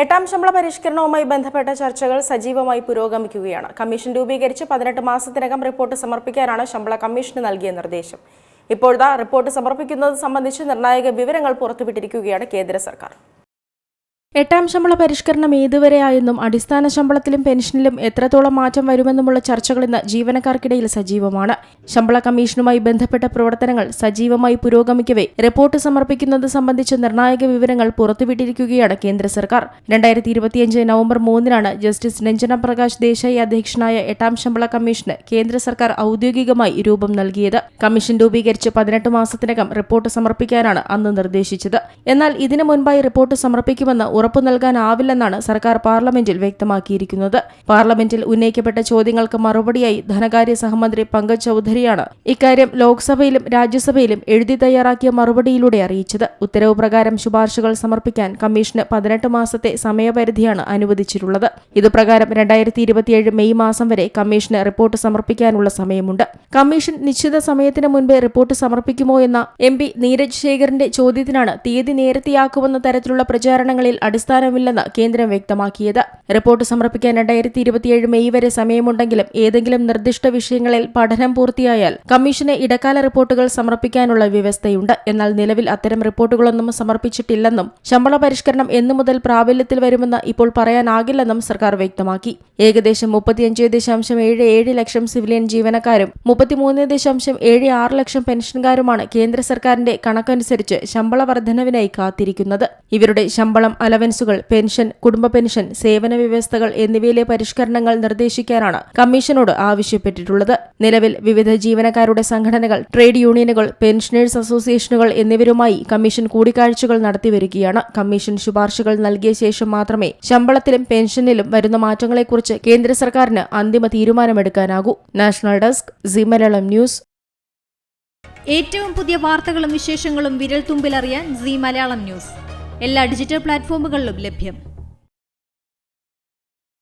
എട്ടാം ശമ്പള പരിഷ്കരണവുമായി ബന്ധപ്പെട്ട ചർച്ചകൾ സജീവമായി പുരോഗമിക്കുകയാണ്. കമ്മീഷൻ രൂപീകരിച്ച് 18 മാസത്തിനകം റിപ്പോർട്ട് സമർപ്പിക്കാനാണ് ശമ്പള കമ്മീഷന് നൽകിയ നിർദ്ദേശം. ഇപ്പോഴത്തെ റിപ്പോർട്ട് സമർപ്പിക്കുന്നത് സംബന്ധിച്ച് നിർണായക വിവരങ്ങൾ പുറത്തുവിട്ടിരിക്കുകയാണ് കേന്ദ്ര സർക്കാർ. എട്ടാം ശമ്പള പരിഷ്കരണം ഏതുവരെയായെന്നും അടിസ്ഥാന ശമ്പളത്തിലും പെൻഷനിലും എത്രത്തോളം മാറ്റം വരുമെന്നുമുള്ള ചർച്ചകൾ ഇന്ന് ജീവനക്കാർക്കിടയിൽ സജീവമാണ്. ശമ്പള കമ്മീഷനുമായി ബന്ധപ്പെട്ട പ്രവർത്തനങ്ങൾ സജീവമായി പുരോഗമിക്കവേ റിപ്പോർട്ട് സമർപ്പിക്കുന്നത് സംബന്ധിച്ച് നിർണായക വിവരങ്ങൾ പുറത്തുവിട്ടിരിക്കുകയാണ് കേന്ദ്ര സർക്കാർ. 2025 നവംബർ 3 ജസ്റ്റിസ് രഞ്ജന പ്രകാശ് ദേശായി അധ്യക്ഷനായ എട്ടാം ശമ്പള കമ്മീഷന് കേന്ദ്ര സർക്കാർ ഔദ്യോഗികമായി രൂപം നൽകിയത്. കമ്മീഷൻ രൂപീകരിച്ച് 18 മാസത്തിനകം റിപ്പോർട്ട് സമർപ്പിക്കാനാണ് അന്ന് നിർദ്ദേശിച്ചത്. എന്നാൽ ഇതിനു മുൻപായി റിപ്പോർട്ട് സമർപ്പിക്കുമെന്ന് ഉറപ്പു നൽകാനാവില്ലെന്നാണ് സർക്കാർ പാർലമെന്റിൽ വ്യക്തമാക്കിയിരിക്കുന്നത്. പാർലമെന്റിൽ ഉന്നയിക്കപ്പെട്ട ചോദ്യങ്ങൾക്ക് മറുപടിയായി ധനകാര്യ സഹമന്ത്രി പങ്കജ് ചൌധരിയാണ് ഇക്കാര്യം ലോക്സഭയിലും രാജ്യസഭയിലും എഴുതി തയ്യാറാക്കിയ മറുപടിയിലൂടെ അറിയിച്ചത്. ഉത്തരവ് പ്രകാരം ശുപാർശകൾ സമർപ്പിക്കാൻ കമ്മീഷന് 18 മാസത്തെ സമയപരിധിയാണ് അനുവദിച്ചിട്ടുള്ളത്. ഇതുപ്രകാരം 2027 മെയ് മാസം വരെ കമ്മീഷന് റിപ്പോർട്ട് സമർപ്പിക്കാനുള്ള സമയമുണ്ട്. കമ്മീഷൻ നിശ്ചിത സമയത്തിന് മുൻപേ റിപ്പോർട്ട് സമർപ്പിക്കുമോ എന്ന MP നീരജ് ശേഖറിന്റെ ചോദ്യത്തിനാണ് തീയതി നേരത്തെയാക്കുമെന്ന തരത്തിലുള്ള പ്രചാരണങ്ങളിൽ അടിസ്ഥാനമില്ലെന്ന് കേന്ദ്രം വ്യക്തമാക്കിയത്. റിപ്പോർട്ട് സമർപ്പിക്കാൻ 2027 മെയ് വരെ സമയമുണ്ടെങ്കിലും ഏതെങ്കിലും നിർദ്ദിഷ്ട വിഷയങ്ങളിൽ പഠനം പൂർത്തിയായാൽ കമ്മീഷന് ഇടക്കാല റിപ്പോർട്ടുകൾ സമർപ്പിക്കാനുള്ള വ്യവസ്ഥയുണ്ട്. എന്നാൽ നിലവിൽ അത്തരം റിപ്പോർട്ടുകളൊന്നും സമർപ്പിച്ചിട്ടില്ലെന്നും ശമ്പള പരിഷ്കരണം എന്നു മുതൽ പ്രാബല്യത്തിൽ വരുമെന്ന് ഇപ്പോൾ പറയാനാകില്ലെന്നും സർക്കാർ വ്യക്തമാക്കി. ഏകദേശം 35.77 ലക്ഷം സിവിലിയൻ ജീവനക്കാരും 33.76 ലക്ഷം പെൻഷൻകാരുമാണ് കേന്ദ്ര സർക്കാരിന്റെ കണക്കനുസരിച്ച് ശമ്പള വർധനവിനായി കാത്തിരിക്കുന്നത്. ഇവരുടെ ശമ്പളം, അലവൻസുകൾ, പെൻഷൻ, കുടുംബ പെൻഷൻ, സേവന വ്യവസ്ഥകൾ എന്നിവയിലെ പരിഷ്കരണങ്ങൾ നിർദ്ദേശിക്കാനാണ് കമ്മീഷനോട് ആവശ്യപ്പെട്ടിട്ടുള്ളത്. നിലവിൽ വിവിധ ജീവനക്കാരുടെ സംഘടനകൾ, ട്രേഡ് യൂണിയനുകൾ, പെൻഷനേഴ്സ് അസോസിയേഷനുകൾ എന്നിവരുമായി കമ്മീഷൻ കൂടിക്കാഴ്ചകൾ നടത്തിവരികയാണ്. കമ്മീഷൻ ശുപാർശകൾ നൽകിയ ശേഷം മാത്രമേ ശമ്പളത്തിലും പെൻഷനിലും വരുന്ന മാറ്റങ്ങളെക്കുറിച്ച് കേന്ദ്ര സർക്കാരിന് അന്തിമ തീരുമാനമെടുക്കാനാകൂ. National desk, Zee Malayalam news. ഏറ്റവും പുതിയ വാർത്തകളും വിശേഷങ്ങളും വിരൽ തുമ്പിലറിയാൻ സി മലയാളം ന്യൂസ് എല്ലാ ഡിജിറ്റൽ പ്ലാറ്റ്ഫോമുകളിലും ലഭ്യം.